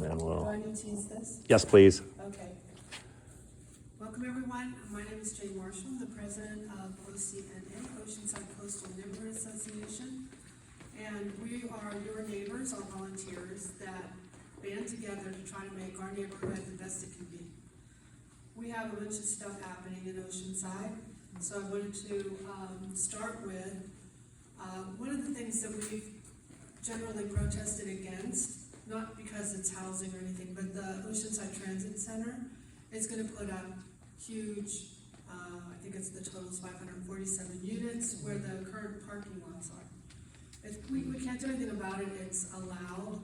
then we'll... Do I need to use this? Yes, please. Okay. Welcome, everyone. My name is Jane Marshall. I'm the president of OCNA, Oceanside Coastal Neighborhood Association. And we are your neighbors, our volunteers, that band together to try to make our neighborhood the best it can be. We have a bunch of stuff happening in Oceanside. So I wanted to start with one of the things that we've generally protested against, not because it's housing or anything, but the Oceanside Transit Center is going to put up huge, I think it's the total is 547 units where the current parking lots are. We can't do anything about it. It's allowed,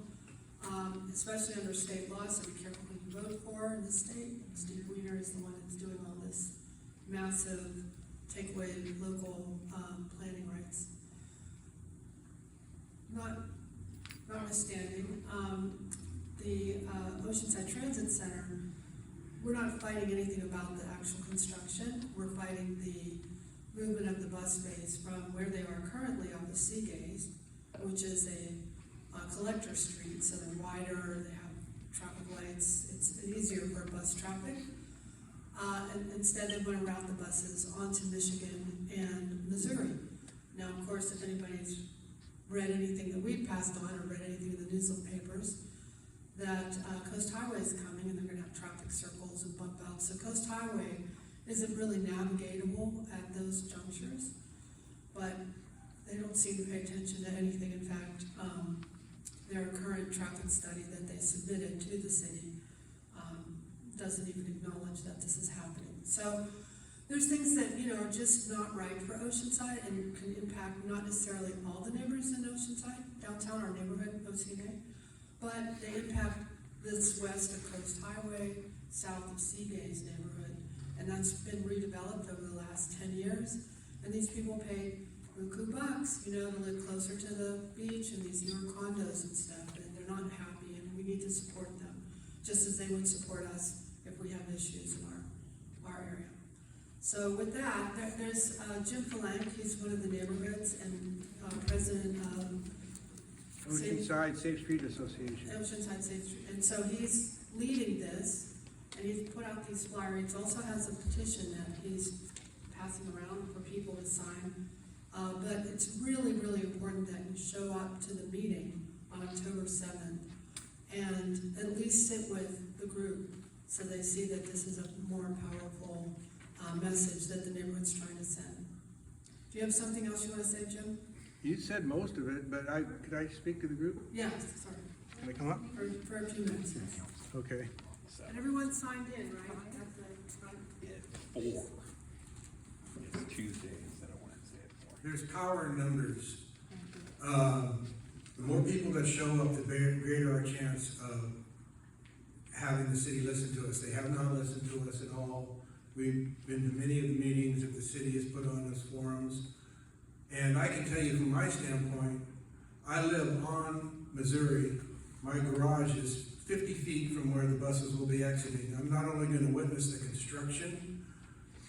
especially under state law, so be careful who you vote for in the state. Steve Weiner is the one that's doing all this massive take away local planning rights. Notwithstanding, the Oceanside Transit Center, we're not fighting anything about the actual construction. We're fighting the movement of the bus bays from where they are currently on the Seaside, which is a collector street, so they're wider, they have traffic lights, it's easier for bus traffic. And instead they want to route the buses onto Michigan and Missouri. Now, of course, if anybody's read anything that we've passed on or read anything in the newspapers, that Coast Highway is coming and they're going to have traffic circles and bump outs. So Coast Highway isn't really navigatable at those junctures, but they don't seem to pay attention to anything. In fact, their current traffic study that they submitted to the city doesn't even acknowledge that this is happening. So there's things that, are just not right for Oceanside and can impact not necessarily all the neighbors in Oceanside, downtown, our neighborhood, OCNA, but they impact this west of Coast Highway, south of Seagate's neighborhood, and that's been redeveloped over the last 10 years, and these people pay buku bucks, to live closer to the beach and these newer condos and stuff, and they're not happy, and we need to support them, just as they would support us if we have issues in our area. So with that, there's Jim Palank. He's one of the neighborhoods and president of Oceanside Safe Street Association. Oceanside Safe Street. And so he's leading this, and he's put out these flyers. He also has a petition that he's passing around for people to sign. But it's really, really important that you show up to the meeting on October 7th and at least sit with the group so they see that this is a more powerful message that the neighborhood's trying to send. Do you have something else you want to say, Jim? You said most of it, but could I speak to the group? Yeah, sorry. Can I come up? For a few minutes, yes. Okay. And everyone signed in, right? At the time? Yeah, 4. It's Tuesday instead of Wednesday at 4. There's power in numbers. The more people that show up, the greater our chance of having the city listen to us. They have not listened to us at all. We've been to many of the meetings that the city has put on as forums. And I can tell you from my standpoint, I live on Missouri. My garage is 50 feet from where the buses will be exiting. I'm not only going to witness the construction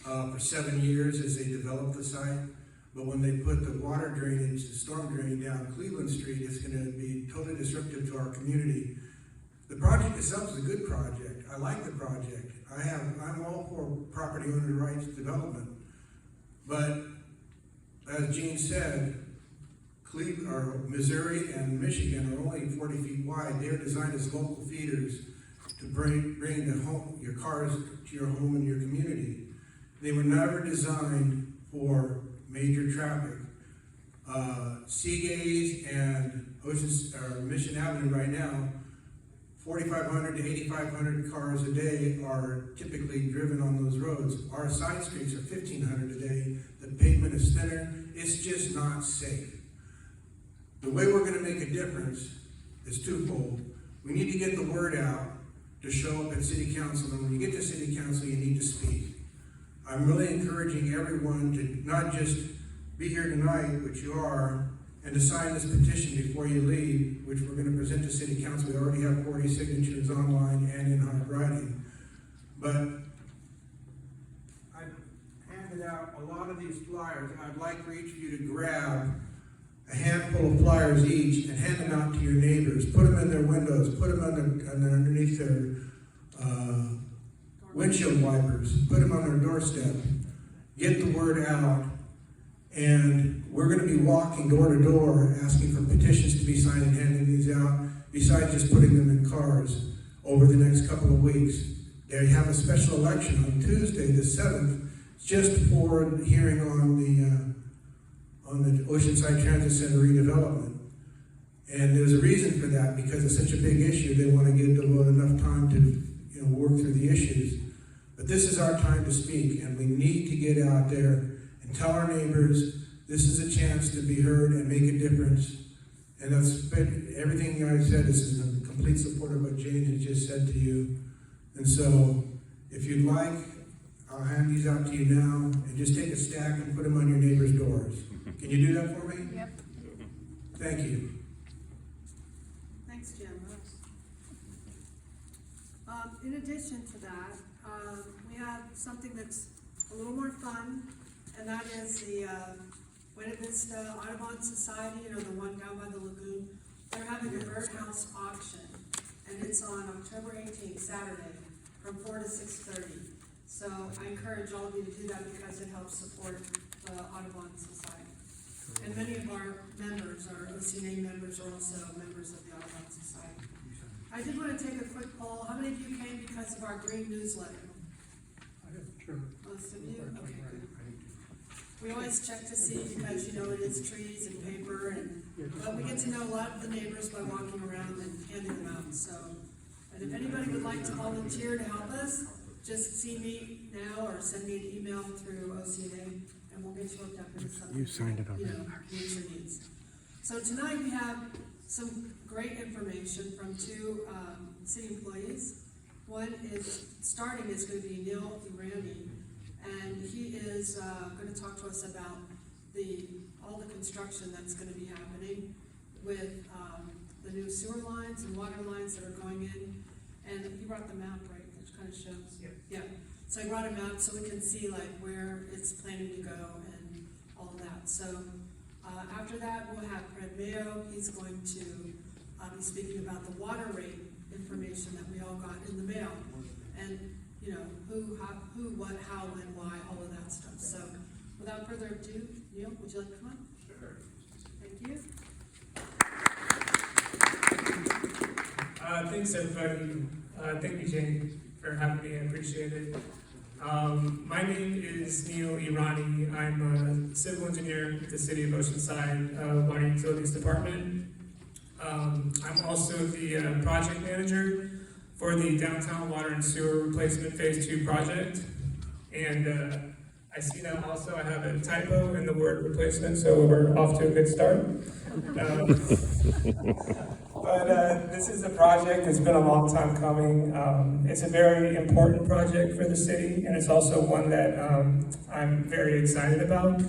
for 7 years as they develop the site, but when they put the water drainage, the storm drain down Cleveland Street, it's going to be totally disruptive to our community. The project itself is a good project. I like the project. I'm all for property owner rights development. But as Gene said, Missouri and Michigan are only 40 feet wide. They're designed as local feeders to bring your cars to your home and your community. They were never designed for major traffic. Seagaze and Mission Avenue right now, 4,500 to 8,500 cars a day are typically driven on those roads. Our side streets are 1,500 a day. The pavement is thinner. It's just not safe. The way we're going to make a difference is twofold. We need to get the word out to show up at City Council, and when you get to City Council, you need to speak. I'm really encouraging everyone to not just be here tonight, which you are, and to sign this petition before you leave, which we're going to present to City Council. We already have 40 signatures online and in hard writing. But I've handed out a lot of these flyers. I'd like for each of you to grab a handful of flyers each and hand them out to your neighbors. Put them in their windows, put them and then underneath their windshield wipers, put them on their doorstep, get the word out, and we're going to be walking door to door asking for petitions to be signed and handing these out, besides just putting them in cars over the next couple of weeks. They have a special election on Tuesday, the 7th, just for hearing on the Oceanside Transit Center redevelopment. And there's a reason for that, because it's such a big issue. They want to give them enough time to work through the issues. But this is our time to speak, and we need to get out there and tell our neighbors this is a chance to be heard and make a difference. And that's everything you guys said. This is in complete support of what James has just said to you. And so, if you'd like, I'll hand these out to you now, and just take a stack and put them on your neighbor's doors. Can you do that for me? Yep. Thank you. Thanks, Jim. In addition to that, we have something that's a little more fun, and that is the Buena Vista Audubon Society, the one down by the lagoon. They're having a birdhouse auction, and it's on October 18th, Saturday, from 4 to 6:30. So I encourage all of you to do that because it helps support the Audubon Society. And many of our members, our OCNA members, are also members of the Audubon Society. I did want to take a quick poll. How many of you came because of our green newsletter? Most of you? Okay, good. We always check to see because, it is trees and paper, but we get to know a lot of the neighbors by walking around and handing them out. So, and if anybody would like to volunteer to help us, just see me now or send me an email through OCNA, and we'll get you hooked up into something. You signed it already. Meet your needs. So tonight we have some great information from two city employees. One is going to be Neil Irani, and he is going to talk to us about all the construction that's going to be happening with the new sewer lines and water lines that are going in. And he brought the map, right, which kind of shows. Yeah. So I brought a map so we can see where it's planning to go and all of that. So after that, we'll have Fred Mayo. He's going to be speaking about the water rate information that we all got in the mail, and who, what, how, when, why, all of that stuff. So without further ado, Neil, would you like to come up? Sure. Thank you. Thanks, everybody. Thank you, Jane, for having me. I appreciate it. My name is Neil Irani. I'm a civil engineer at the City of Oceanside, Water Utilities Department. I'm also the project manager for the Downtown Water and Sewer Replacement Phase 2 project. And I see now also I have a typo in the word replacement, so we're off to a good start. But this is a project that's been a long time coming. It's a very important project for the city, and it's also one that I'm very excited about.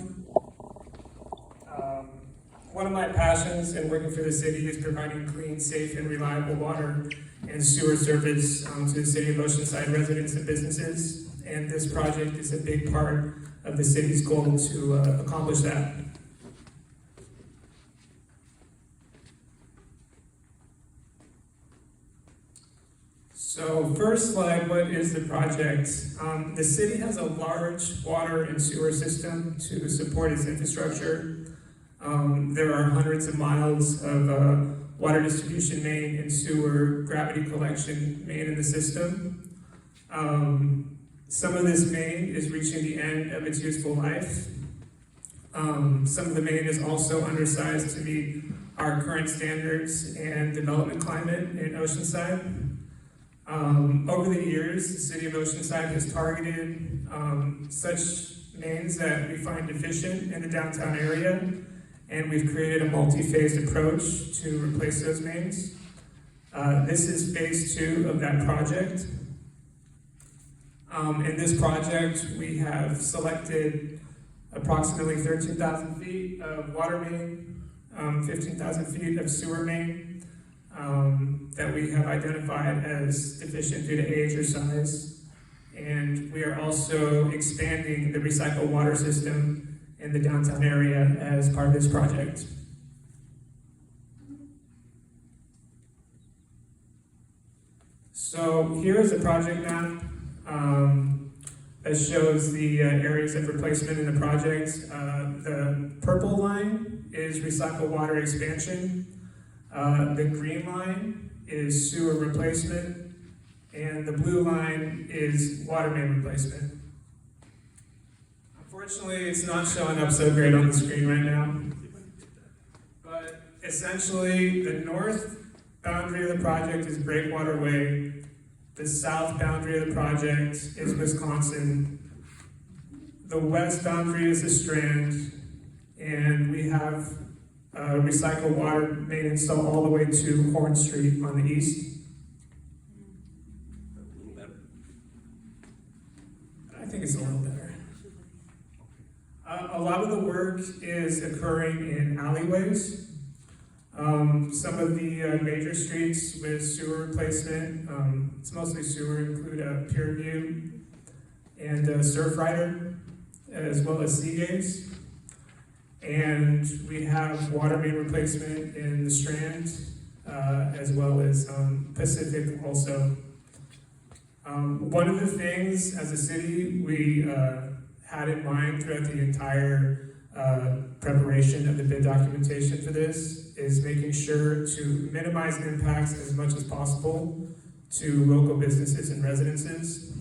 One of my passions in working for the city is providing clean, safe, and reliable water and sewer service to the City of Oceanside residents and businesses. And this project is a big part of the city's goal to accomplish that. So first slide, what is the project? The city has a large water and sewer system to support its infrastructure. There are hundreds of miles of water distribution main and sewer gravity collection main in the system. Some of this main is reaching the end of its useful life. Some of the main is also undersized to meet our current standards and development climate in Oceanside. Over the years, the City of Oceanside has targeted such mains that we find deficient in the downtown area, and we've created a multi-phased approach to replace those mains. This is phase 2 of that project. In this project, we have selected approximately 13,000 feet of water main, 15,000 feet of sewer main that we have identified as deficient due to age or size. And we are also expanding the recycled water system in the downtown area as part of this project. So here is a project map that shows the areas of replacement in the project. The purple line is recycled water expansion. The green line is sewer replacement. And the blue line is water main replacement. Unfortunately, it's not showing up so great on the screen right now. But essentially, the north boundary of the project is Breakwater Way. The south boundary of the project is Wisconsin. The west boundary is the Strand. And we have recycled water main installed all the way to Horn Street on the east. A little better. I think it's a little better. A lot of the work is occurring in alleyways. Some of the major streets with sewer replacement, it's mostly sewer, include Peerview and Surfrider, as well as Seagaze. And we have water main replacement in the Strand, as well as Pacific also. One of the things as a city we had in mind throughout the entire preparation of the bid documentation for this is making sure to minimize impacts as much as possible to local businesses and residences.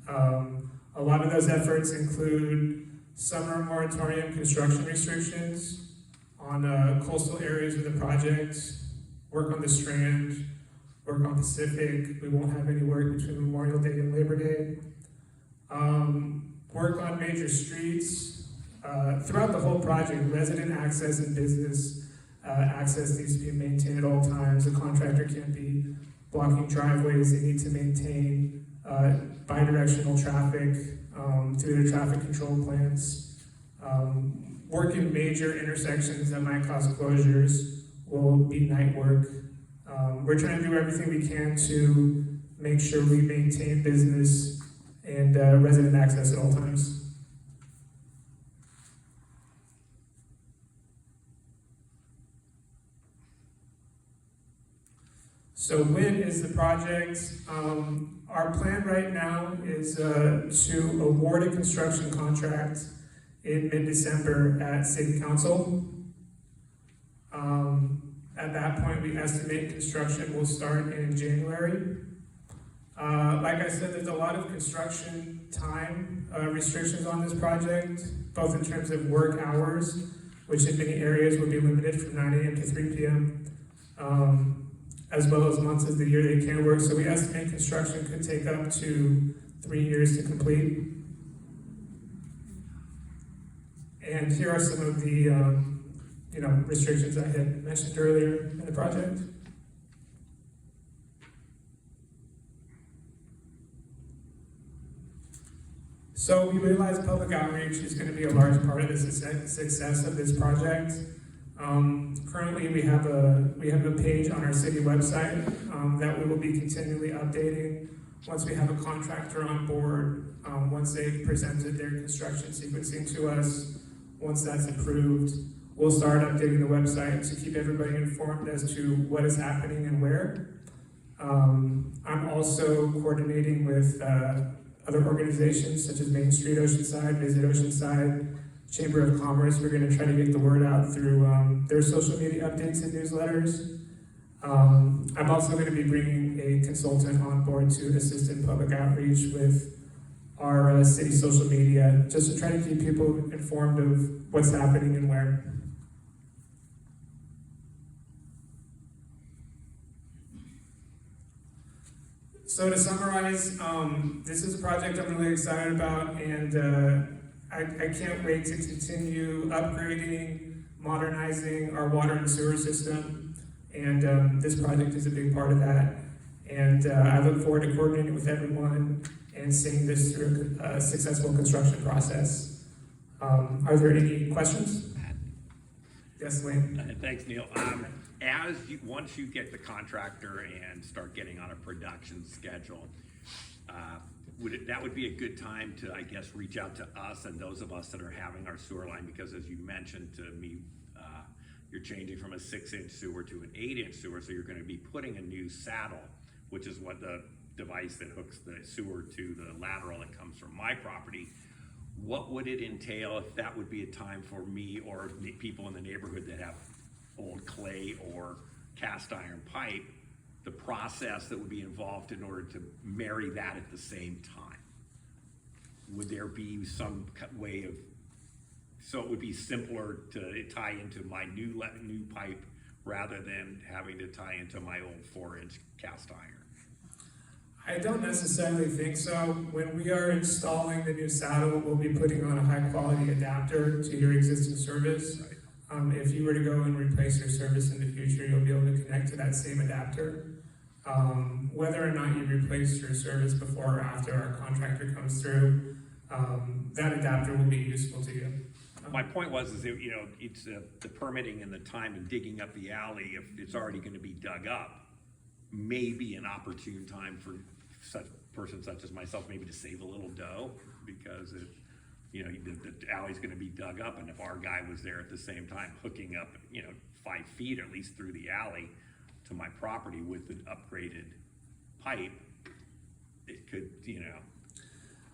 A lot of those efforts include summer moratorium construction restrictions on coastal areas of the project, work on the Strand, work on Pacific. We won't have any work between Memorial Day and Labor Day. Work on major streets. Throughout the whole project, resident access and business access needs to be maintained at all times. The contractor can't be blocking driveways. They need to maintain bidirectional traffic through their traffic control plans. Work in major intersections that might cause closures will be night work. We're trying to do everything we can to make sure we maintain business and resident access at all times. So when is the project? Our plan right now is to award a construction contract in mid-December at City Council. At that point, we estimate construction will start in January. Like I said, there's a lot of construction time restrictions on this project, both in terms of work hours, which in many areas will be limited from 9 a.m. to 3 p.m., as well as months of the year they can work. So we estimate construction could take up to 3 years to complete. And here are some of the restrictions I had mentioned earlier in the project. So we realize public outreach is going to be a large part of the success of this project. Currently, we have a page on our city website that we will be continually updating once we have a contractor on board, once they've presented their construction sequencing to us. Once that's approved, we'll start updating the website to keep everybody informed as to what is happening and where. I'm also coordinating with other organizations such as Main Street Oceanside, Visit Oceanside, Chamber of Commerce. We're going to try to get the word out through their social media updates and newsletters. I'm also going to be bringing a consultant on board to assist in public outreach with our city social media, just to try to keep people informed of what's happening and where. So to summarize, this is a project I'm really excited about, and I can't wait to continue upgrading, modernizing our water and sewer system, and this project is a big part of that. And I look forward to coordinating with everyone and seeing this through a successful construction process. Are there any questions? Yes, Wayne? Thanks, Neil. Once you get the contractor and start getting on a production schedule, that would be a good time to, I guess, reach out to us and those of us that are having our sewer line, because as you mentioned to me, you're changing from a 6-inch sewer to an 8-inch sewer, so you're going to be putting a new saddle, which is what the device that hooks the sewer to the lateral that comes from my property. What would it entail if that would be a time for me or the people in the neighborhood that have old clay or cast iron pipe, the process that would be involved in order to marry that at the same time? Would there be some way of, so it would be simpler to tie into my new pipe rather than having to tie into my old 4-inch cast iron? I don't necessarily think so. When we are installing the new saddle, we'll be putting on a high-quality adapter to your existing service. Right. If you were to go and replace your service in the future, you'll be able to connect to that same adapter. Whether or not you replace your service before or after our contractor comes through, that adapter will be useful to you. My point was, is that, you know, it's the permitting and the time and digging up the alley, if it's already gonna be dug up, may be an opportune time for such person such as myself, maybe to save a little dough, because it, you know, the alley's gonna be dug up, and if our guy was there at the same time hooking up, you know, 5 feet at least through the alley to my property with an upgraded pipe, it could, you know.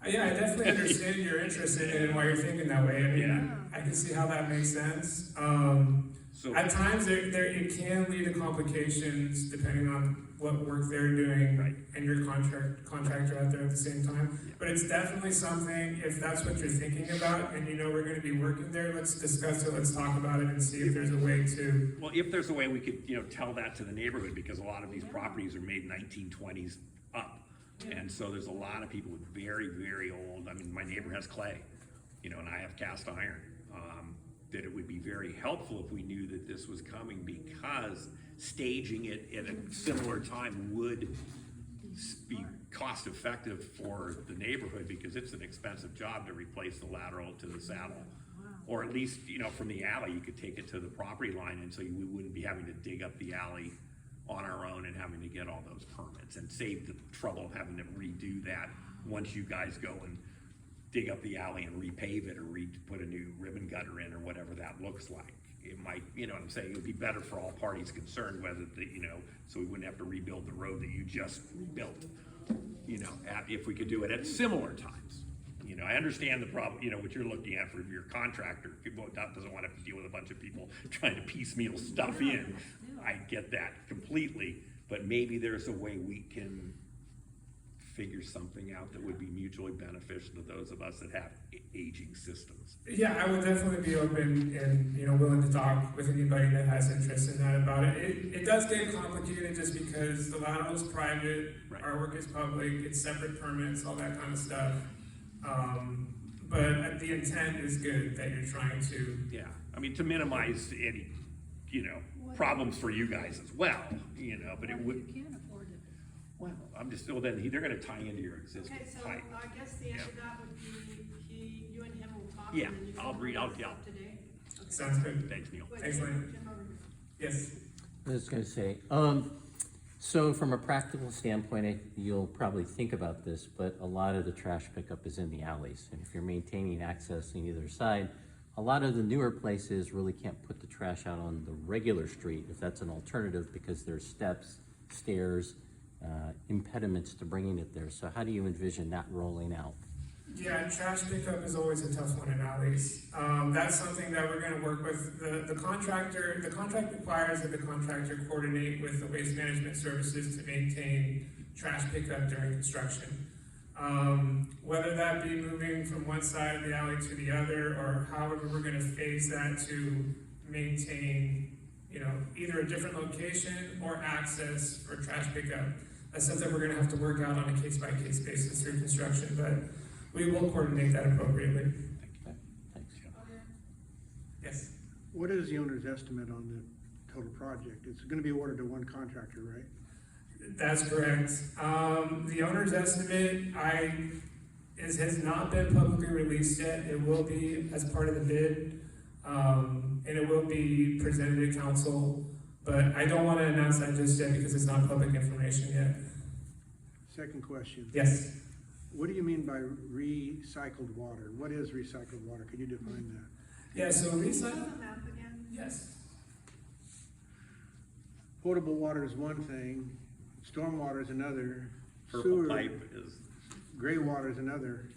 Yeah, I definitely understand your interest in it and why you're thinking that way. I mean, Yeah. I can see how that makes sense. So, At times, it can lead to complications depending on what work they're doing Right. and your contractor out there at the same time. But it's definitely something, if that's what you're thinking about and you know we're gonna be working there, let's discuss it, let's talk about it and see if there's a way to. well, if there's a way we could, you know, tell that to the neighborhood, because a lot of these properties are made 1920s up. And so there's a lot of people with very, very old, I mean, my neighbor has clay, you know, and I have cast iron. That it would be very helpful if we knew that this was coming, because staging it at a similar time would be cost effective for the neighborhood, because it's an expensive job to replace the lateral to the saddle. Or at least, you know, from the alley, you could take it to the property line, and so we wouldn't be having to dig up the alley on our own and having to get all those permits, and save the trouble of having to redo that once you guys go and dig up the alley and repave it, or put a new ribbon gutter in, or whatever that looks like. It might, you know what I'm saying, it would be better for all parties concerned, whether the, you know, so we wouldn't have to rebuild the road that you just rebuilt. You know, if we could do it at similar times. You know, I understand the problem, you know, what you're looking at for your contractor, people doesn't want to have to deal with a bunch of people trying to piecemeal stuff in. I get that completely, but maybe there's a way we can figure something out that would be mutually beneficial to those of us that have aging systems. Yeah, I would definitely be open and, you know, willing to talk with anybody that has interest in that about it. It does get complicated just because the lateral is private, Right. our work is public, it's separate permits, all that kind of stuff. But the intent is good that you're trying to. Yeah, I mean, to minimize any, you know, problems for you guys as well, you know, but it would, You can't afford it. well, I'm just, well, then they're gonna tie into your existing Okay, so pipe. I guess the answer to that would be, you and him will talk. Yeah, and then you I'll can read- work I'll- this yeah. out today. Okay. Sounds good. Thanks, Neil. Wait, Thanks, Jim, Lynn. Jim, over here. Yes. I was going to say, so from a practical standpoint, you'll probably think about this, but a lot of the trash pickup is in the alleys. And if you're maintaining access on either side, a lot of the newer places really can't put the trash out on the regular street if that's an alternative, because there's steps, stairs, impediments to bringing it there. So how do you envision that rolling out? Yeah, trash pickup is always a tough one in alleys. That's something that we're gonna work with the contractor. The contract requires that the contractor coordinate with the waste management services to maintain trash pickup during construction. Whether that be moving from one side of the alley to the other, or however we're gonna phase that to maintain, you know, either a different location or access for trash pickup. That's something we're gonna have to work out on a case-by-case basis through construction, but we will coordinate that appropriately. Okay, thanks. Yes. What is the owner's estimate on the total project? It's gonna be awarded to one contractor, right? That's correct. The owner's estimate, has not been publicly released yet. It will be as part of the bid, and it will be presented to council, but I don't want to announce that just yet because it's not public information yet. Second question. Yes. What do you mean by recycled water? What is recycled water? Could you define that? Yeah, so Show recycle, the map again. yes. Potable water is one thing, stormwater is another, purple Sewer. pipe is, Gray water is another.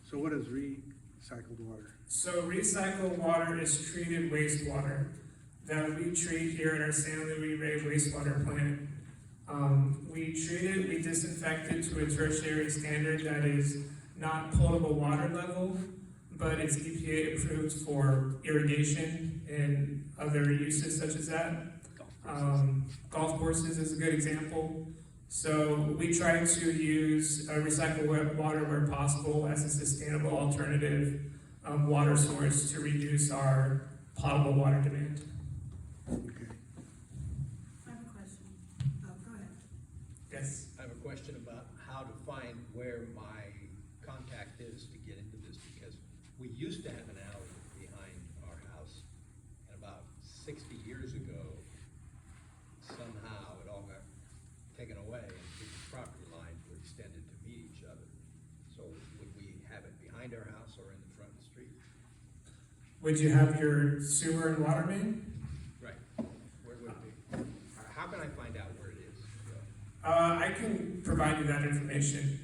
So what is recycled water? So recycled water is treated wastewater that we treat here at our San Luis Rey wastewater plant. We treat it, we disinfect it to a tertiary standard that is not potable water level, but it's EPA approved for irrigation and other uses such as that. Golf courses is a good example. So we try to use recycled water where possible as a sustainable alternative water source to reduce our potable water demand. Okay. I have a question. Oh, go ahead. Yes. I have a question about how to find where my contact is to get into this, because we used to have an alley behind our house, and about 60 years ago, somehow it all got taken away, and people's property lines were extended to meet each other. So would we have it behind our house or in the front of the street? Would you have your sewer and water main? Right. Where would it be? How can I find out where it is? I can provide you that information.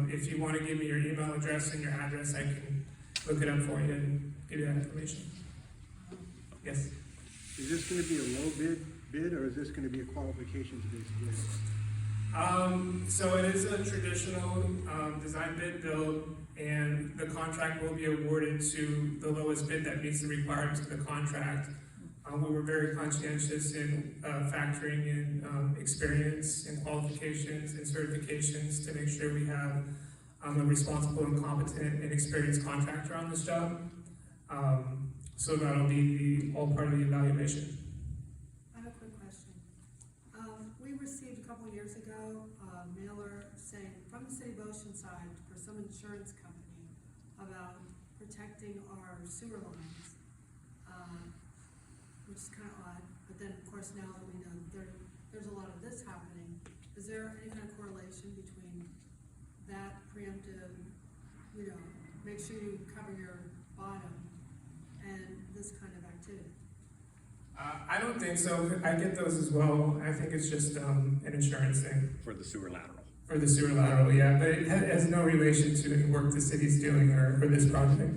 If you want to give me your email address and your address, I can look it up for you and give you that information. Yes. Is this gonna be a low bid, or is this gonna be a qualifications-based bid? So it is a traditional design bid build, and the contract will be awarded to the lowest bid that meets the requirements of the contract. We were very conscientious in factoring in experience and qualifications and certifications to make sure we have a responsible and competent and experienced contractor on this job. So that'll be all part of the evaluation. I have a quick question. We received a couple years ago, a mailer saying, from the city of Oceanside for some insurance company about protecting our sewer lines, which is kind of odd, but then, of course, now that we know there's a lot of this happening, is there any kind of correlation between that preemptive, make sure you cover your bottom, and this kind of activity? I don't think so. I get those as well. I think it's just an insurance thing for the sewer lateral. for the sewer lateral, yeah, but it has no relation to any work the city's doing or for this project. Okay,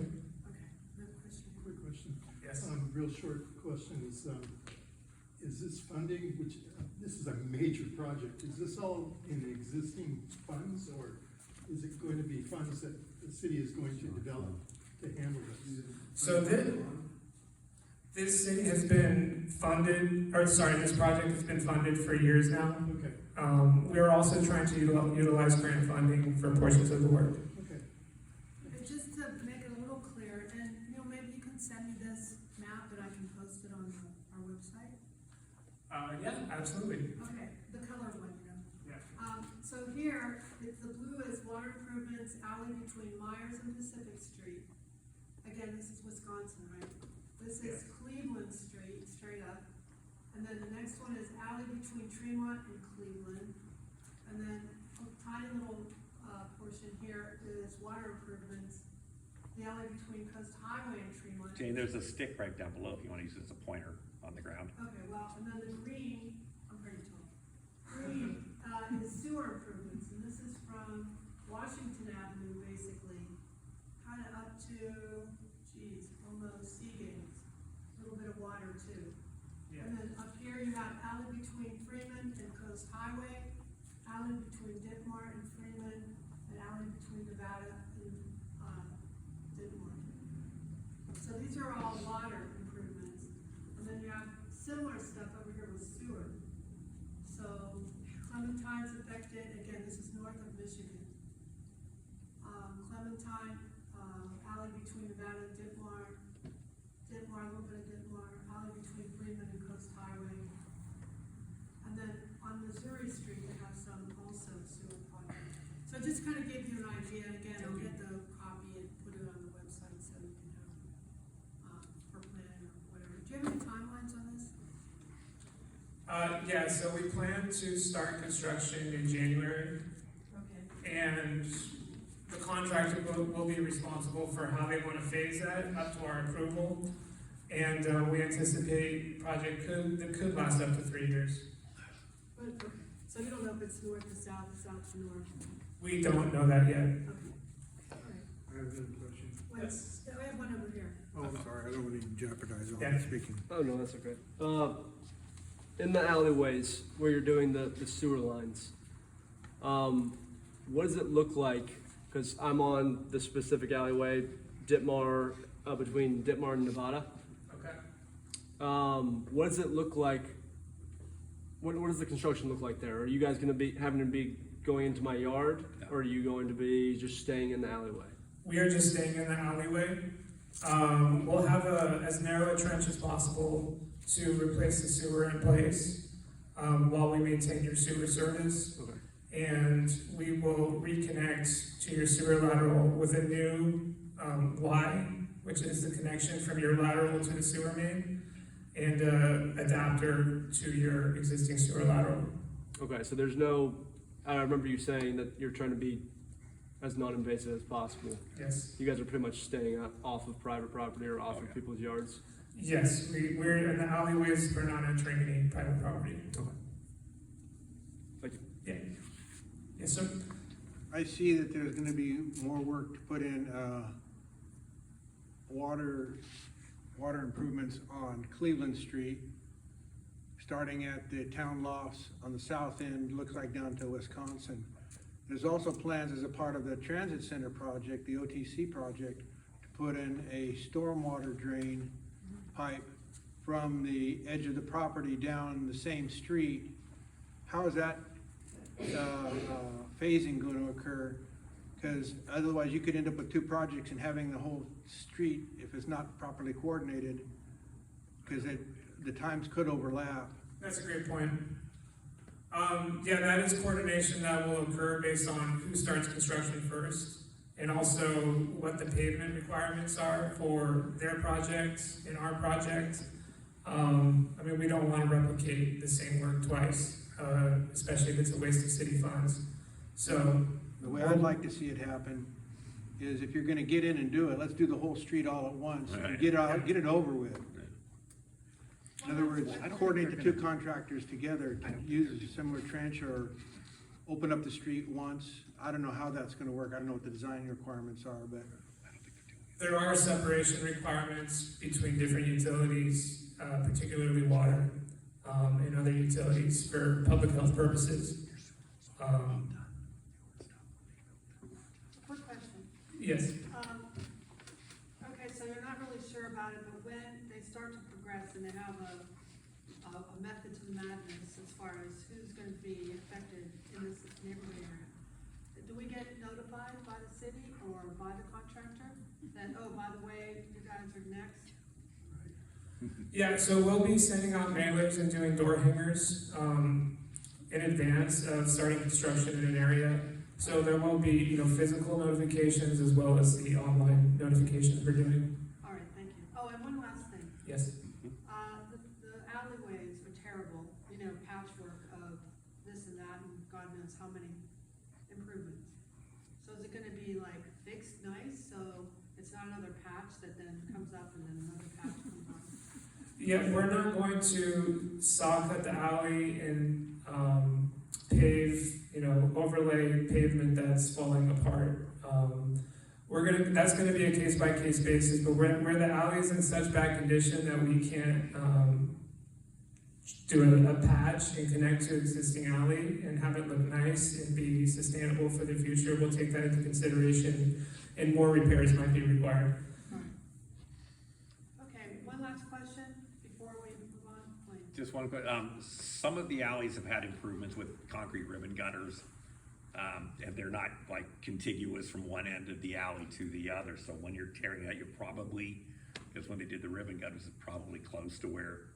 another question. Quick question. Yes. Real short question is this funding, which, this is a major project, is this all in existing funds, or is it going to be funds that the city is going to develop to handle this? So this city has been funded, this project has been funded for years now. Okay, We're also trying to utilize grant funding for portions of the work. okay. And just to make it a little clear, and, maybe you can send me this map and I can post it on our website? Yeah, absolutely. Okay, the colored one, Yeah. So here, the blue is water improvements, alley between Myers and Pacific Street. Again, this is Wisconsin, right? This is Cleveland Street, straight up. And then the next one is alley between Tremont and Cleveland. And then a tiny little, portion here is water improvements, the alley between Coast Highway and Tremont. Jane, there's a stick right down below if you want to use it as a pointer on the ground. Okay, well, and then the green, I'm pretty tall. Green, is sewer improvements, and this is from Washington Avenue, basically, kind of up to, almost Seagates, a little bit of water too. Yeah. And then up here you have alley between Freeman and Coast Highway, alley between Ditmar and Freeman, and alley between Nevada and, Ditmar. So these are all water improvements. And then you have similar stuff over here with sewer. So Clementine's affected, again, this is north of Michigan. Clementine, alley between Nevada and Ditmar, a little bit of Ditmar, alley between Freeman and Coast Highway. And then on Missouri Street, we have some also sewer projects. So I just kind of gave you an idea, and again, I'll get the copy and put it on the website so you can have, for planning or whatever. Do you have any timelines on this? Yeah, so we plan to start construction in January, Okay. and the contractor will be responsible for how they want to phase that up to our approval. And we anticipate project could last up to 3 years. But, okay. So you don't know if it's north to south, south to north? We don't know that yet. Okay. All right. I have another question. I have one over here. Oh, I'm sorry, I don't want to jeopardize all Yeah. the speaking. Oh, no, that's okay. In the alleyways where you're doing the sewer lines, what does it look like? Because I'm on the specific alleyway, Ditmar, between Ditmar and Nevada. Okay. What does it look like? What does the construction look like there? Are you guys gonna be, having to be going into my yard? No. Or are you going to be just staying in the alleyway? We are just staying in the alleyway. We'll have as narrow a trench as possible to replace the sewer in place, while we maintain your sewer service. Okay. And we will reconnect to your sewer lateral with a new, Y, which is the connection from your lateral to the sewer main, and adapter to your existing sewer lateral. Okay, so there's no, I remember you saying that you're trying to be as non-invasive as possible. Yes. You guys are pretty much staying off of private property or off of Okay. people's yards? Yes, we're in the alleyways, we're not entering any private property. Okay. Thank you. Yeah. Yes, sir? I see that there's gonna be more work to put in, water improvements on Cleveland Street, starting at the town lofts on the south end, looks like down to Wisconsin. There's also plans as a part of the transit center project, the OTC project, to put in a stormwater drain pipe from the edge of the property down the same street. How is that phasing going to occur? Because otherwise you could end up with two projects and having the whole street, if it's not properly coordinated, because the times could overlap. That's a great point. Yeah, that is coordination that will occur based on who starts construction first, and also what the pavement requirements are for their project and our project. I mean, we don't want to replicate the same work twice, especially if it's a waste of city funds. So, The way I'd like to see it happen is if you're gonna get in and do it, let's do the whole street all at once, and Right. get it over with. In other words, coordinate the two contractors together to use a similar trench or open up the street once. I don't know how that's gonna work, I don't know what the design requirements are, but there are separation requirements between different utilities, particularly water, and other utilities for public health purposes. Quick question. Yes. Okay, so you're not really sure about it, but when they start to progress and they have a method to the madness as far as who's going to be affected in this neighborhood area, do we get notified by the city or by the contractor that, oh, by the way, you guys are next? Yeah, so we'll be sending out mailers and doing door hangers, in advance of starting construction in an area. So there will be, physical notifications as well as the online notifications we're doing. All right, thank you. Oh, and one last thing. Yes. The alleyways are terrible, patchwork of this and that and God knows how many improvements. So is it gonna be like fixed nice, so it's not another patch that then comes up and then another patch comes up? Yeah, we're not going to saw cut the alley and, pave, overlay pavement that's falling apart. That's gonna be a case by case basis, but where the alley is in such bad condition that we can't, do a patch and connect to existing alley and have it look nice and be sustainable for the future, we'll take that into consideration, and more repairs might be required. Okay, one last question before we move on, please. Just one quick, some of the alleys have had improvements with concrete ribbon gutters. And they're not like contiguous from one end of the alley to the other, so when you're tearing out, you're probably, because when they did the ribbon gutters, it's probably close to where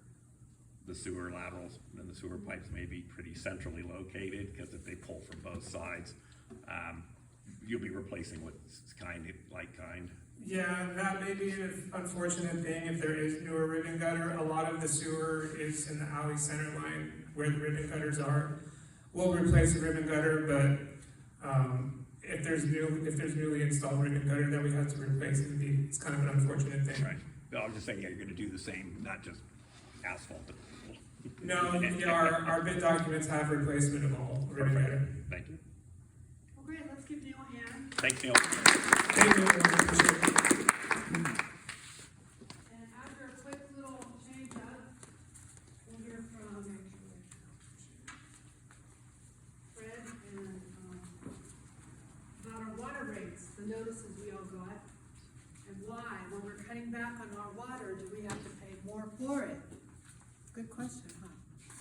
the sewer laterals and the sewer pipes may be pretty centrally located, because if they pull from both sides, you'll be replacing what's kind. Yeah, that may be an unfortunate thing if there is newer ribbon gutter. A lot of the sewer is in the alley center line where the ribbon gutters are. We'll replace the ribbon gutter, but if there's newly installed ribbon gutter that we have to replace, it's kind of an unfortunate thing. Right. No, I'm just saying, yeah, you're gonna do the same, not just asphalt, but No, our bid documents have replacement of all remainder. Thank you. Well, great, let's give Neil a hand. Thanks, Neil. Thank you. Appreciate it. And after a quick little change up, we'll hear from Fred and, about our water rates, the notices we all got. And why, when we're cutting back on our water, do we have to pay more for it? Good question, huh?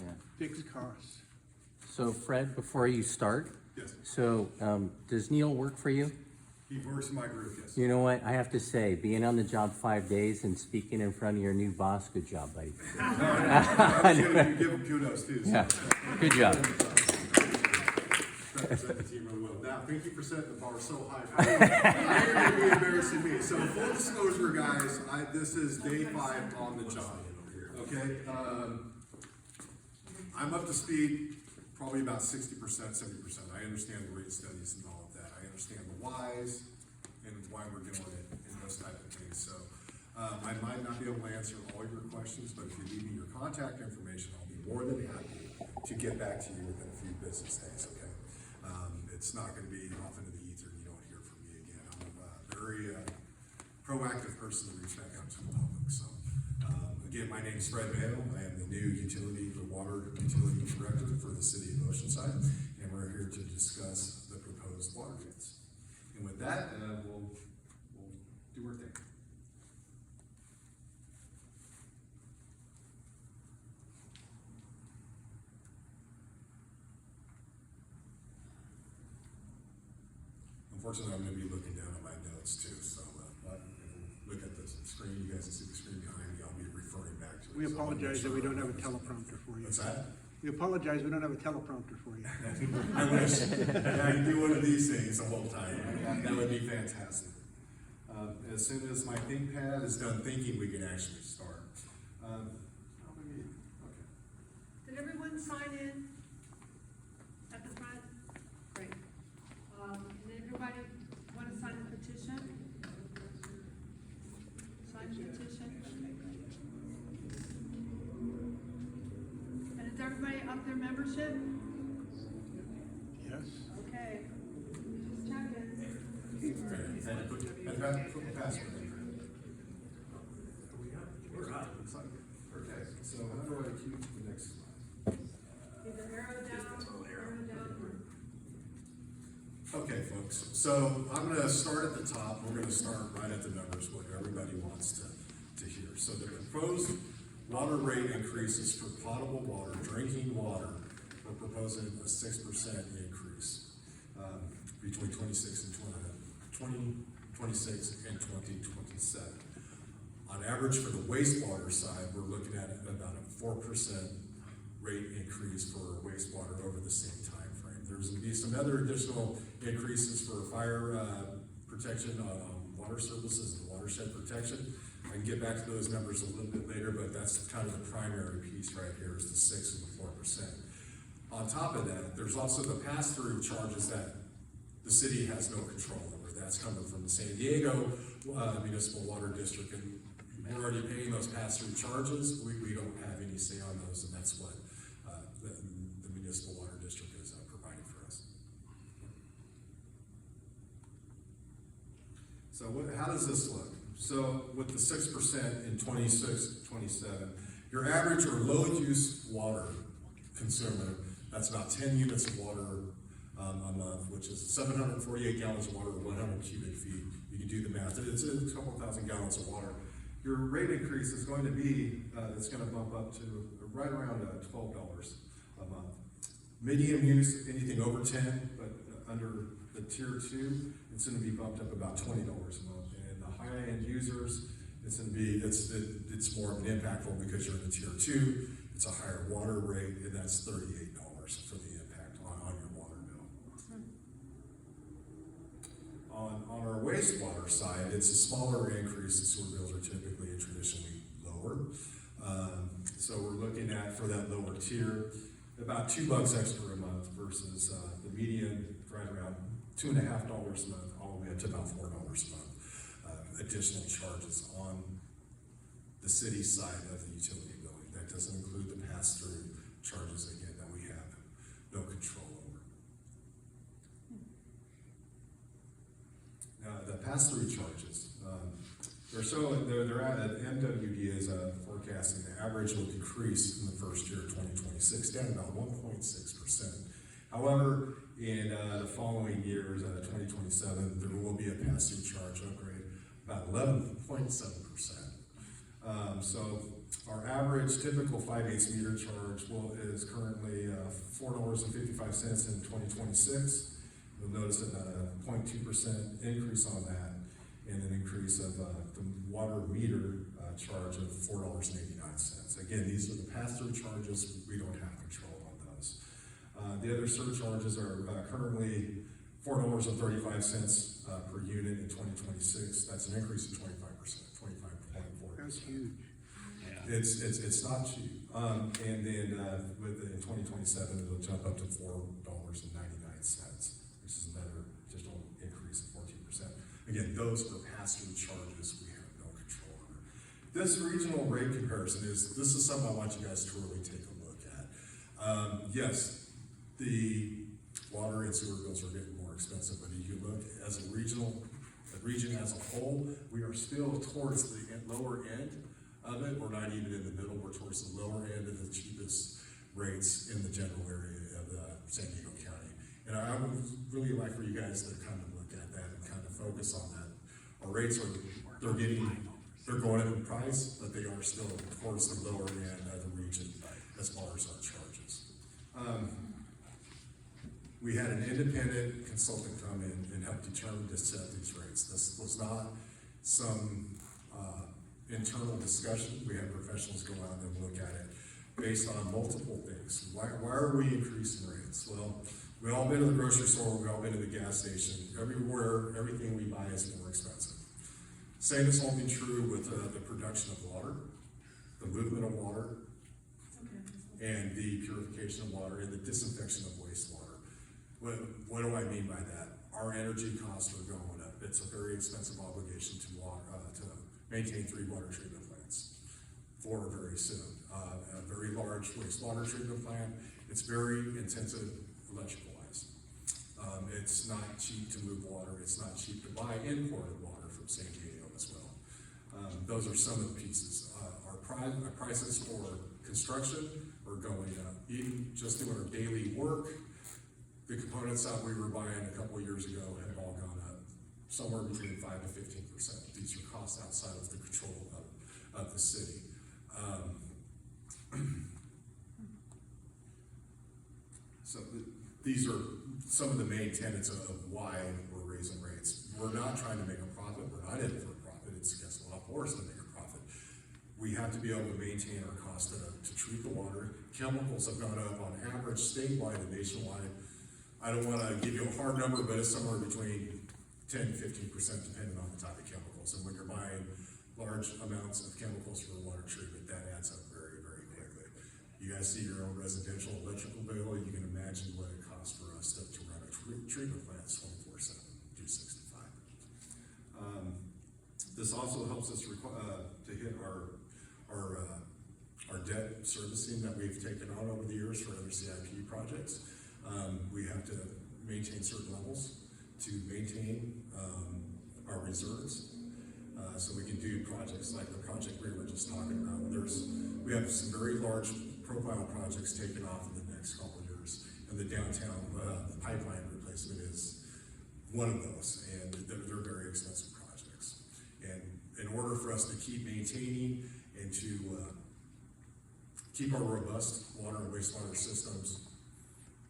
Yeah. Fixed costs. So Fred, before you start, Yes, so, does Neil work for you? he works in my group, yes. You know what, I have to say, being on the job 5 days and speaking in front of your new boss, good job, buddy. You give him kudos too. So. Yeah, good job. Represent the team really well. Now, thank you for setting the bar so high. You're going to be embarrassing me. So, full disclosure, guys, this is day 5 on the job. Okay? I'm up to speed probably about 60%, 70%. I understand the rate studies and all of that. I understand the whys and why we're doing it and those type of things. So, I might not be able to answer all your questions, but if you leave me your contact information, I'll be more than happy to get back to you within a few business days, okay? It's not gonna be off into the ether and you don't hear from me again. I'm a very proactive person to reach back out to the public, so. Again, my name is Fred Mayo. I am the new water utility director for the city of Oceanside, and we're here to discuss the proposed water rates. And with that, we'll do our thing. Unfortunately, I'm gonna be looking down at my notes too, so, look at the screen, you guys can see the screen behind me, I'll be referring back to it. We So I'll make apologize that sure we don't I have a represent- teleprompter for you. What's that? We apologize, we don't have a teleprompter for you. I wish, yeah, I can do one of these things the whole time, that would be fantastic. As soon as my ThinkPad is done thinking, we can actually start. Okay. Did everyone sign in at the front? Great. And everybody want to sign the petition? Sign the petition? Okay, great. And is everybody up their membership? Yes? Okay. Just checking. And put the password in. We're on. Okay, so how do I keep the next slide? Either arrow down, or Okay, folks, so I'm gonna start at the top, we're gonna start right at the numbers, what everybody wants to hear. So the proposed water rate increases for potable water, drinking water, we're proposing a 6% increase, between 2026 and 2027. On average, for the wastewater side, we're looking at about a 4% rate increase for wastewater over the same time frame. There's gonna be some other additional increases for fire protection, water services, and watershed protection. I can get back to those numbers a little bit later, but that's kind of the primary piece right here is the 6 and the 4%. On top of that, there's also the pass-through charges that the city has no control over. That's coming from the San Diego Municipal Water District, and we're already paying those pass-through charges. We don't have any say on those, and that's what the Municipal Water District is providing for us. So how does this look? So with the 6% in 26, 27, your average or low use water consumer, that's about 10 units of water a month, which is 748 gallons of water or 100 cubic feet. You can do the math. It's a couple thousand gallons of water. Your rate increase is going to be, it's going to bump up to right around $12 a month. Medium use, anything over 10, but under the tier 2, it's going to be bumped up about $20 a month. And the high-end users, it's going to be, it's more of an impactful because you're in the tier 2. It's a higher water rate, and that's $38 for the impact on your water bill. On our wastewater side, it's a smaller increase. The sewer bills are typically and traditionally lower. So we're looking at, for that lower tier, about $2 extra a month versus the median right around $2.50 a month, all the way up to about $4 a month. Additional charges on the city side of the utility billing That doesn't include the pass-through charges, again, that we have no control over. Now, the pass-through charges, they're at MWD is forecasting the average will decrease in the first year of 2026, down about 1.6%. However, in the following years, 2027, there will be a pass-through charge upgrade, about 11.7%. So our average typical 5/8 meter charge is currently $4.55 in 2026. You'll notice about a 0.2% increase on that, and an increase of the water meter charge of $4.89. Again, these are the pass-through charges. We don't have control on those. The other surcharges are currently $4.35 per unit in 2026. That's an increase of 25%, 25.4%. That's huge. Yeah. It's not cheap. And then in 2027, it'll jump up to $4.99, which is another additional increase of 14%. Again, those are pass-through charges we have no control over. This regional rate comparison this is something I want you guys to really take a look at. Yes, the water and sewer bills are getting more expensive, but if you look as a region as a whole, we are still towards the lower end of it. We're not even in the middle. We're towards the lower end of the cheapest rates in the general area of San Diego County. And I would really like for you guys to kind of look at that and kind of focus on that. Our rates they're going up in price, but they are still towards the lower end of the region as far as our charges. We had an independent consultant come in and help determine to set these rates. This was not some internal discussion. We had professionals go out and look at it based on multiple things. Why are we increasing rates? Well, we all been to the grocery store, we all been to the gas station. Everywhere, everything we buy is more expensive. Same is holding true with the production of water, the movement of water, and the purification of water and the disinfection of wastewater. What do I mean by that? Our energy costs are going up. It's a very expensive obligation to maintain 3 water treatment plants. 4 very soon. A very large wastewater treatment plant. It's very intensive electrical-wise. It's not cheap to move water. It's not cheap to buy imported water from San Diego as well. Those are some of the pieces. Our prices for construction are going up. Even just doing our daily work, the components that we were buying a couple of years ago have all gone up somewhere between 5 to 15%. These are costs outside of the control of the city. So these are some of the main tenets of why we're raising rates. We're not trying to make a profit. We're not in it for a profit. It's against the law for us to make a profit. We have to be able to maintain our cost to treat the water. Chemicals have gone up on average statewide and nationwide. I don't want to give you a hard number, but it's somewhere between 10 to 15% depending on the type of chemicals. And when you're buying large amounts of chemicals for water treatment, that adds up very, very quickly. You guys see your own residential electrical bill, you can imagine what it costs for us to run a treatment plant 24/7, 365. This also helps us to hit our debt servicing that we've taken on over the years for other CIP projects. We have to maintain certain levels to maintain our reserves, so we can do projects like the project we were just talking about. We have some very large profile projects taken off in the next couple of years, and the downtown pipeline replacement is one of those, and they're very expensive projects. And in order for us to keep maintaining and to keep our robust water and wastewater systems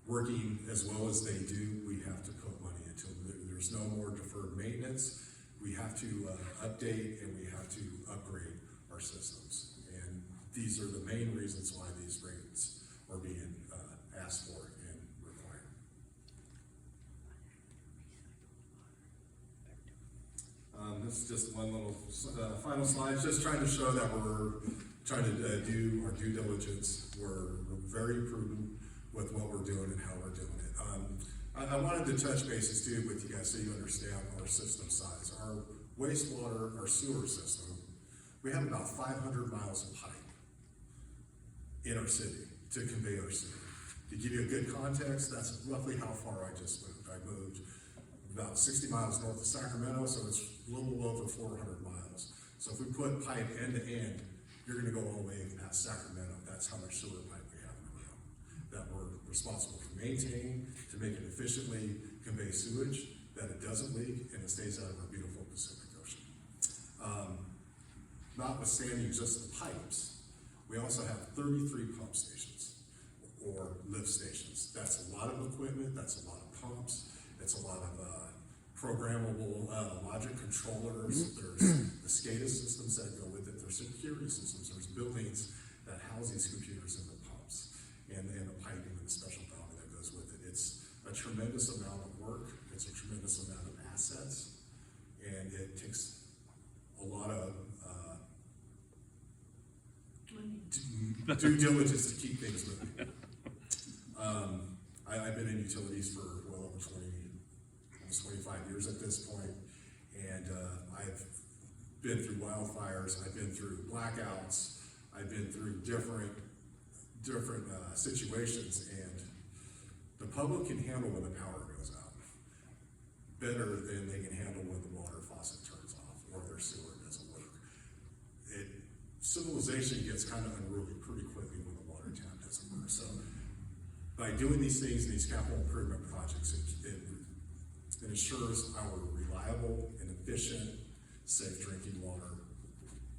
working as well as they do, we have to put money into them. There's no more deferred maintenance. We have to update and we have to upgrade our systems. And these are the main reasons why these rates are being asked for and required. This is just one little final slide, just trying to show that we're trying to do our due diligence. We're very prudent with what we're doing and how we're doing it. I wanted to touch bases too with you guys so you understand our system size. Our wastewater, our sewer system, we have about 500 miles of pipe. in our city, to convey our city. To give you a good context, that's roughly how far I just moved. I moved about 60 miles north of Sacramento, so it's a little over 400 miles. So if we put pipe end to end, you're gonna go all the way past Sacramento. That's how much sewer pipe we have in the room that we're responsible for maintaining, to make it efficiently convey sewage, that it doesn't leak, and it stays out of our beautiful Pacific Ocean. Notwithstanding just the pipes, we also have 33 pump stations or lift stations. That's a lot of equipment, that's a lot of pumps, it's a lot of programmable logic controllers. There's the SCADA systems that go with it, there's security systems, there's buildings that house these computers and the pumps, and the piping and the special valve that goes with it. It's a tremendous amount of work, it's a tremendous amount of assets, and it takes a lot of due diligence to keep things moving. I've been in utilities for well over almost 25 years at this point, and I've been through wildfires, I've been through blackouts, I've been through different situations, and the public can handle when the power goes out better than they can handle when the water faucet turns off or their sewer doesn't work. Civilization gets kind of unruly pretty quickly when the water tap doesn't work. So by doing these things, these capital improvement projects, it ensures our reliable and efficient, safe drinking water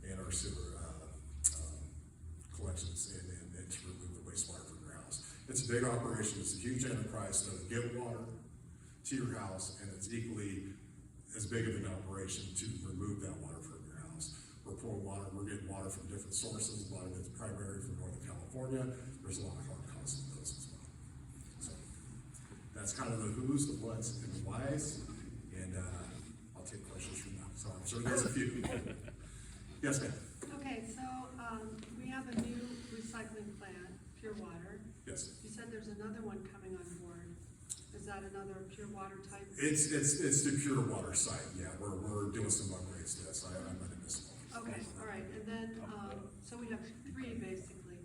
and our sewer collections and to remove the wastewater from your house. It's a big operation, it's a huge enterprise to get water to your house, and it's equally as big of an operation to remove that water from your house. We're pulling water, we're getting water from different sources, a lot of it's primary from Northern California, there's a lot of hard costs in those as well. So that's kind of the who's, the what's, and the whys, and I'll take questions from that. So I'm sure there's a few. Yes, ma'am. Okay, so, we have a new recycling plant, Pure Water. Yes. You said there's another one coming on board. Is that another Pure Water type? It's the pure water site, yeah, we're doing some upgrades to this, I might have missed one. Okay, all right, and then, so we have three basically.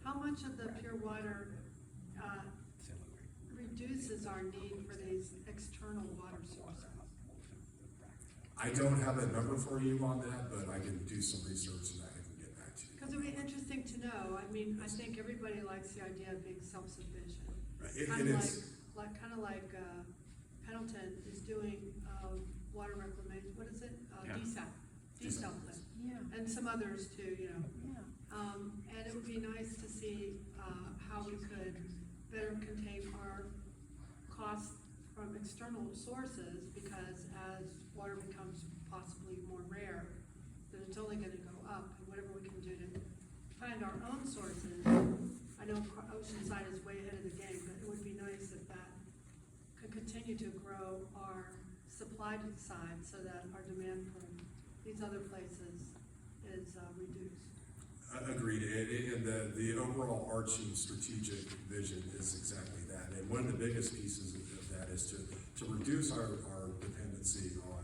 How much of the Pure Water, reduces our need for these external water sources? I don't have a number for you on that, but I can do some research and I can get back to you. Because it would be interesting to know. I mean, I think everybody likes the idea of being self-sufficient. Right, Kind it of is. kind of like Pendleton is doing water reclamation. What is it? Yeah. Desal plant. Yeah. And some others too, you know. Yeah. And it would be nice to see how we could better contain our costs from external sources, because as water becomes possibly more rare, then it's only going to go up. And whatever we can do to find our own sources. I know Oceanside is way ahead of the game, but it would be nice if that could continue to grow our supply side so that our demand from these other places is reduced. Agreed, and the overall arching strategic vision is exactly that. And one of the biggest pieces of that is to reduce our dependency on,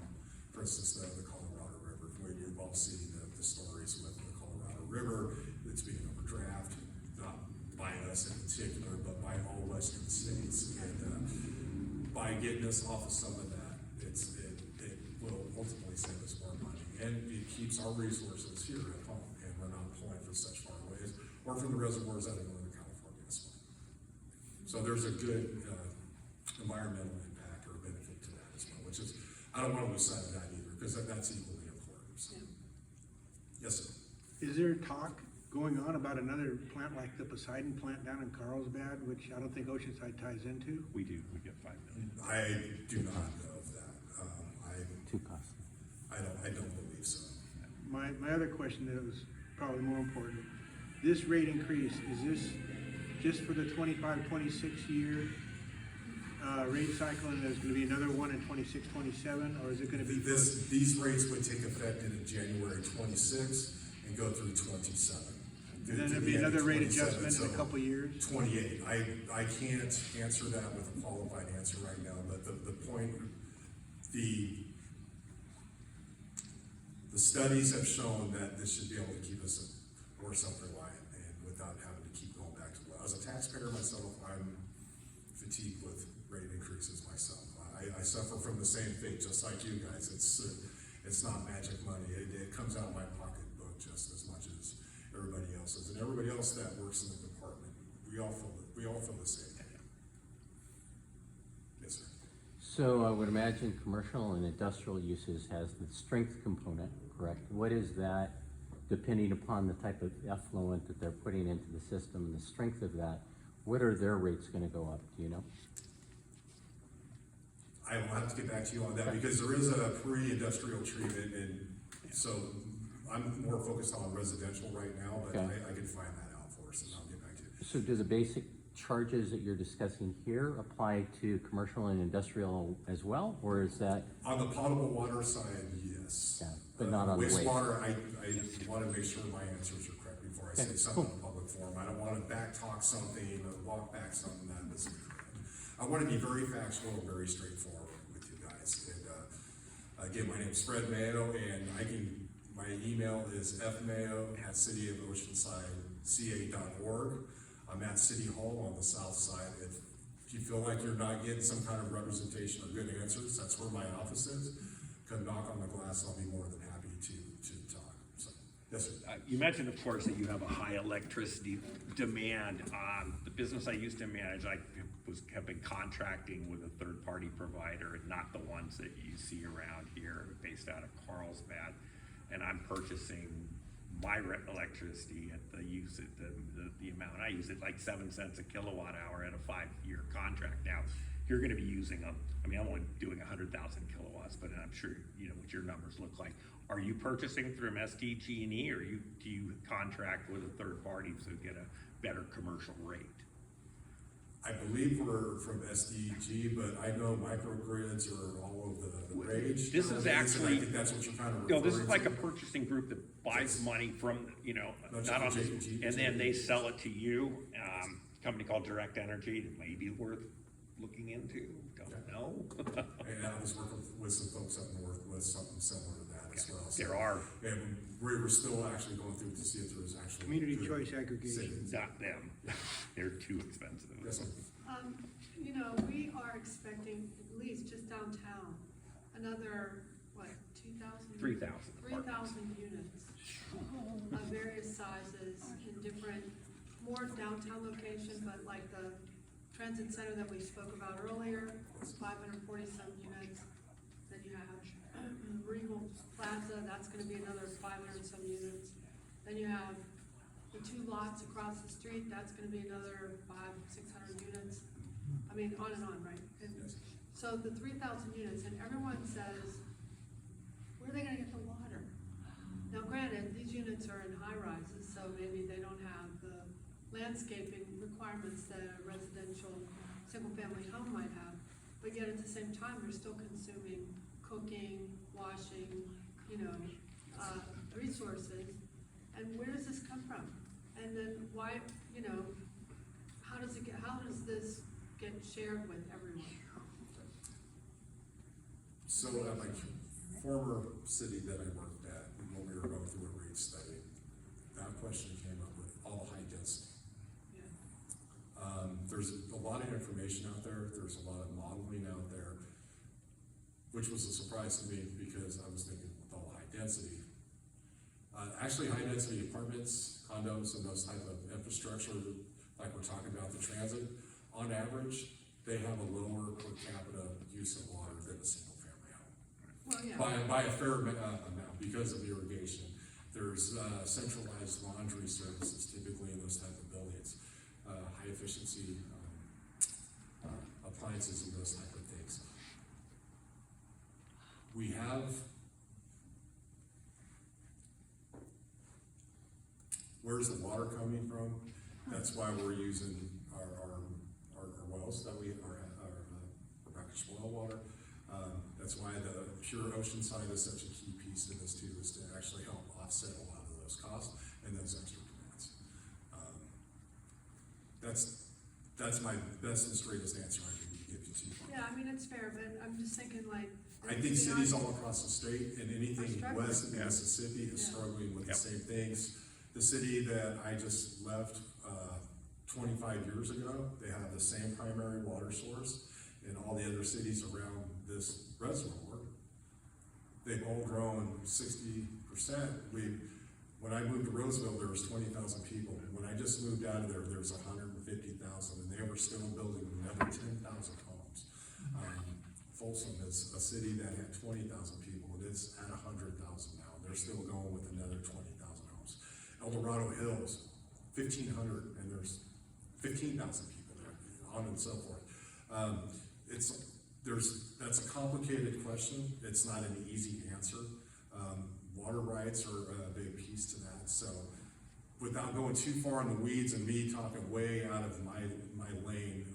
for instance, the Colorado River. Where you've all seen the stories with the Colorado River, it's being overdraft, not by us in particular, but by all western states. And by getting us off of some of that, it will ultimately save us more money. And it keeps our resources here at home, and we're not pulling from such far ways, or from the reservoirs out of Northern California as well. So there's a good environmental impact or benefit to that as well, which is, I don't want to lose sight of that either, because that's equally important. So. Yeah. Yes, sir. Is there talk going on about another plant like the Poseidon plant down in Carlsbad, which I don't think Oceanside ties into? We do, we get 5 million. I do not know of that. Too costly. I don't believe so. My other question that was probably more important, this rate increase, is this just for the 25-26 year rate cycle, and there's gonna be another one in 26-27, or is it gonna be? These rates would take effect in January 26 and go through 27. And then there'll be another rate adjustment in a couple years? 28. I can't answer that with a qualified answer right now, but the point, the studies have shown that this should be able to keep us more self-reliant, and with without having to keep going back to, as a taxpayer myself, I'm fatigued with rate increases myself. I suffer from the same thing, just like you guys. It's not magic money. It comes out of my pocketbook just as much as everybody else's, and everybody else that works in the department. We all feel the same. Yes, sir. So I would imagine commercial and industrial uses has the strength component, correct? What is that, depending upon the type of effluent that they're putting into the system and the strength of that, what are their rates gonna go up, do you know? I will have to get back to you on that, because there is a pre-industrial treatment, and so I'm more focused on residential right now, but Okay. I can find that out for us, and I'll get back to you. So do the basic charges that you're discussing here apply to commercial and industrial as well, or is that, On the potable water side, yes. Yeah, but not on the waste. Wastewater, I want to make sure my answers are correct before I say Okay, something cool. in a public forum. I don't want to back talk something or walk back something that isn't correct. I want to be very factual and very straightforward with you guys. And, again, my name's Fred Mayo, and my email is fmayo@cityofoceanside.ca.org. I'm at City Hall on the south side. If you feel like you're not getting some kind of representation or good answers, that's where my office is. Come knock on the glass, I'll be more than happy to talk. So, yes, sir. You mentioned, of course, that you have a high electricity demand. The business I used to manage, have been contracting with a third-party provider, not the ones that you see around here, based out of Carlsbad. And I'm purchasing my electricity at the amount I use, it like 7 cents a kilowatt hour at a 5-year contract. Now, you're gonna be using I'm only doing 100,000 kilowatts, but I'm sure you know what your numbers look like. Are you purchasing through SDG&E, or do you contract with a third party to get a better commercial rate? I believe we're from SDG, but I know microgrids are all over the rage. This is And actually- I think that's what you're kind of No, referring to. this is like a purchasing group that buys money from, That's not on, what JPG and then they sell it to you. Company called Direct Energy, that may be worth looking into, don't know. And I was working with some folks up north with something similar to that as well. So- There are, And we're still actually going through to see if there's actually. Community good choice aggregation. savings. not them, they're too expensive. Yes, sir. We are expecting, at least just downtown, another, 2,000? 3,000. 3,000 units of various sizes in different, more downtown location, but like the transit center that we spoke about earlier, 540-some units. Then you have Regal Plaza, that's gonna be another 500-some units. Then you have the 2 lots across the street, that's gonna be another 500-600 units. I mean, on and on, right? And Yes. so the 3,000 units, and everyone says, where are they gonna get the water? Now granted, these units are in high rises, so maybe they don't have the landscaping requirements that a residential, single-family home might have. But yet at the same time, they're still consuming cooking, washing, resources. And where does this come from? And then why, how does this get shared with everyone? So at my former city that I worked at, when we were going through a rate study, that question came up with all high density. Yeah. There's a lot of information out there, there's a lot of modeling out there, which was a surprise to me because I was thinking with all high density. Actually, high density apartments, condos, and those type of infrastructure, like we're talking about the transit, on average, they have a lower per capita use of water than a single family home. Well, yeah. By a fair amount because of irrigation. There's centralized laundry services typically in those type of buildings, high efficiency appliances and those type of things. We have, where's the water coming from? That's why we're using our wells that we are brackish well water. That's why the pure ocean side is such a key piece to this too, is to actually help offset a lot of those costs and those extra demands. That's my best and straightest answer I can give you to. Yeah, I mean, it's fair, but I'm just thinking like. I think cities all across the state and anything Are west of struggling. Mississippi is Yeah. struggling with the Yep. same things. The city that I just left, 25 years ago. They have the same primary water source in all the other cities around this reservoir. They've all grown 60%. When I moved to Roseville, there was 20,000 people. When I just moved out of there, there was 150,000, and they were still building another 10,000 homes. Folsom is a city that had 20,000 people, and it's at 100,000 now. They're still going with another 20,000 homes. El Dorado Hills, 1,500, and there's 15,000 people there, on and so forth. That's a complicated question. It's not an easy answer. Water rights are a big piece to that. So without going too far in the weeds and me talking way out of my lane,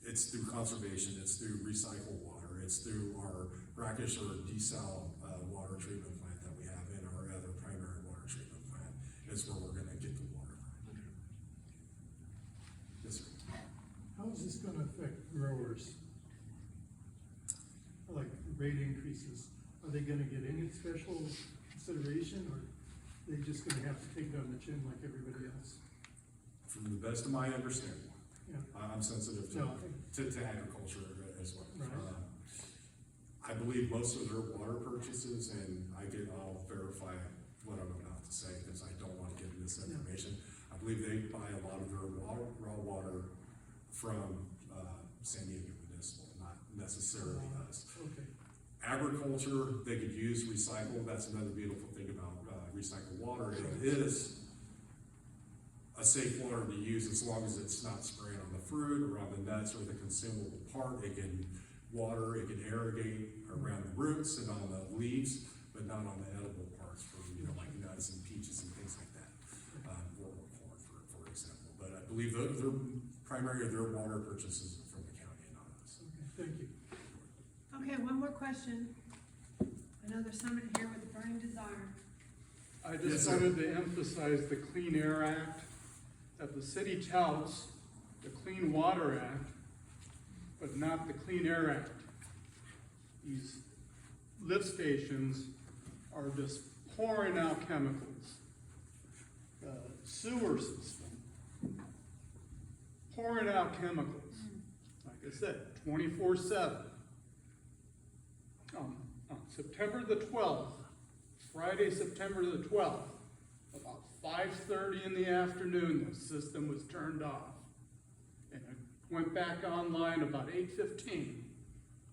it's through conservation, it's through recycled water, it's through our brackish or desal water treatment plant that we have in our other primary water treatment plant is where we're gonna get the water. Yes, sir. How is this gonna affect growers? Like rate increases, are they gonna get any special consideration, or they just gonna have to take it on the chin like everybody else? From the best of my understanding, Yeah, I'm sensitive to agriculture as well. Right. I believe most of their water purchases, and I'll verify what I'm about to say because I don't want to give misinformation. I believe they buy a lot of their raw water from San Diego Municipal, not necessarily us. okay. Agriculture, they could use recycle. That's another beautiful thing about recycled water. It is a safe water to use as long as it's not spraying on the fruit or on the nuts or the consumable part. It can water, it can irrigate around the roots and on the leaves, but not on the edible parts for, like nuts and peaches and things like that. Or corn, for example. But I believe their primary, their water purchases are from the county and not us. Okay, thank you. Okay, one more question. I know there's somebody here with a burning desire. I Yes, just sir. wanted to emphasize the Clean Air Act, that the city touts the Clean Water Act, but not the Clean Air Act. These lift stations are just pouring out chemicals. The sewer system, pouring out chemicals. Like I said, 24/7. On September the 12th, Friday, September the 12th, about 5:30 in the afternoon, the system was turned off. And it went back online about 8:15.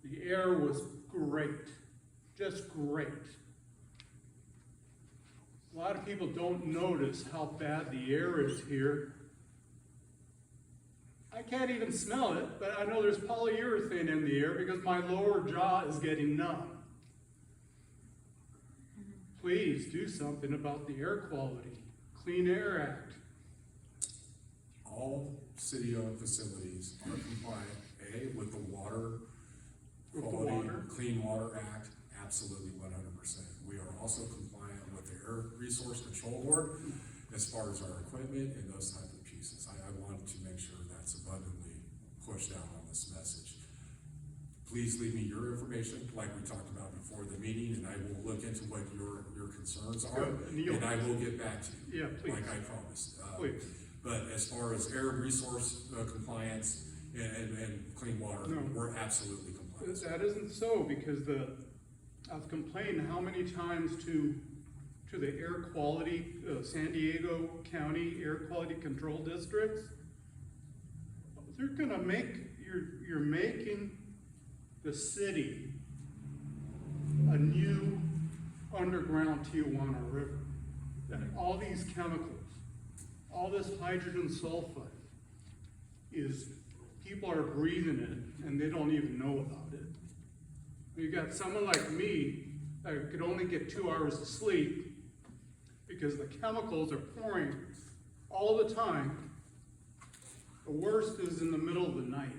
The air was great, just great. A lot of people don't notice how bad the air is here. I can't even smell it, but I know there's polyurethane in the air because my lower jaw is getting numb. Please do something about the air quality. Clean Air Act. All city-owned facilities are compliant, with the Water With the Quality water. Clean Water Act, absolutely 100%. We are also compliant with the Air Resource Control Board as far as our equipment and those type of pieces. I want to make sure that's abundantly pushed out on this message. Please leave me your information, like we talked about before the meeting, and I will look into what your concerns are, Good. and I will get back to you. Yeah, please. Like I promised. Please. But as far as air resource compliance and clean water, No. we're absolutely compliant. That isn't so, because I've complained how many times to the air quality, San Diego County Air Quality Control Districts. They're gonna you're making the city a new underground Tijuana River. That all these chemicals, all this hydrogen sulfide people are breathing it and they don't even know about it. You got someone like me that could only get 2 hours of sleep because the chemicals are pouring all the time. The worst is in the middle of the night.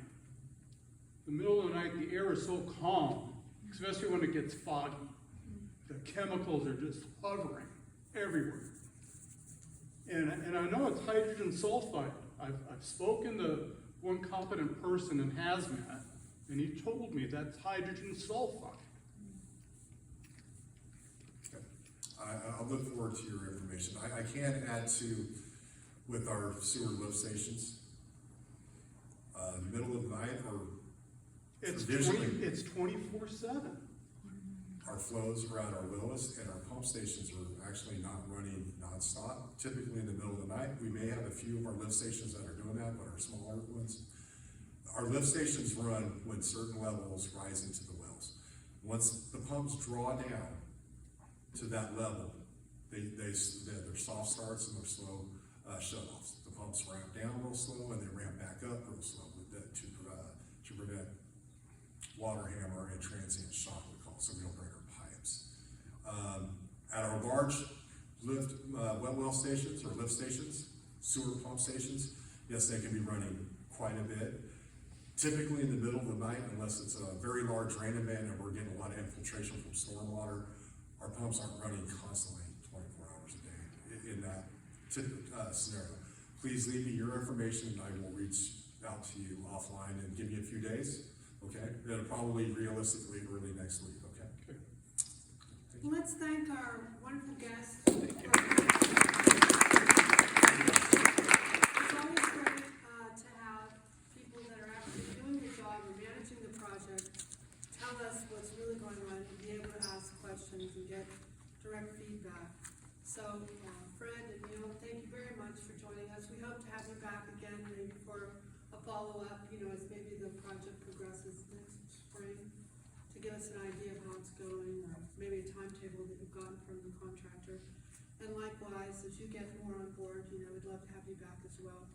The middle of the night, the air is so calm, especially when it gets foggy. The chemicals are just hovering everywhere. And I know it's hydrogen sulfide. I've spoken to one competent person in hazmat, and he told me that's hydrogen sulfide. I'll look forward to your information. I can add to with our sewer lift stations. Middle of the night or It's traditionally, it's 24/7. our flows are at our lowest and our pump stations are actually not running nonstop. Typically in the middle of the night, we may have a few of our lift stations that are doing that, but our smaller ones. Our lift stations run when certain levels rise into the wells. Once the pumps draw down to that level, they're soft starts and they're slow shut-offs. The pumps ramp down real slow and they ramp back up real slow to prevent water hammer and transient shock, we call it, so we don't break our pipes. At our large lift, well stations or lift stations, sewer pump stations, yes, they can be running quite a bit. Typically in the middle of the night, unless it's a very large rain event and we're getting a lot of infiltration from stormwater, our pumps aren't running constantly 24 hours a day in that scenario. Please leave me your information and I will reach out to you offline and give you a few days, okay? It'll probably realistically early next week, okay? Let's thank our wonderful guests. Thank you. It's always great to have people that are actually doing the job and managing the project tell us what's really going on and be able to ask questions and get direct feedback. So, Fred and Neil, thank you very much for joining us. We hope to have you back again maybe for a follow-up, as maybe the project progresses next spring, to give us an idea of how it's going, or maybe a timetable that you've gotten from the contractor. And likewise, as you get more on board, we'd love to have you back as well.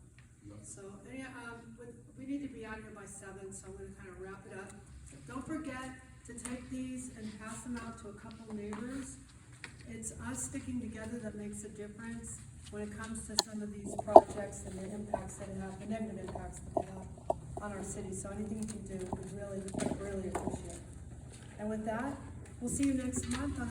So, we need to be out here by 7, so I'm gonna kind of wrap it up. Don't forget to take these and pass them out to a couple neighbors. It's us sticking together that makes a difference when it comes to some of these projects and the impacts that have, the negative impacts that they have on our city. So anything you can do, we really, really appreciate. And with that, we'll see you next month on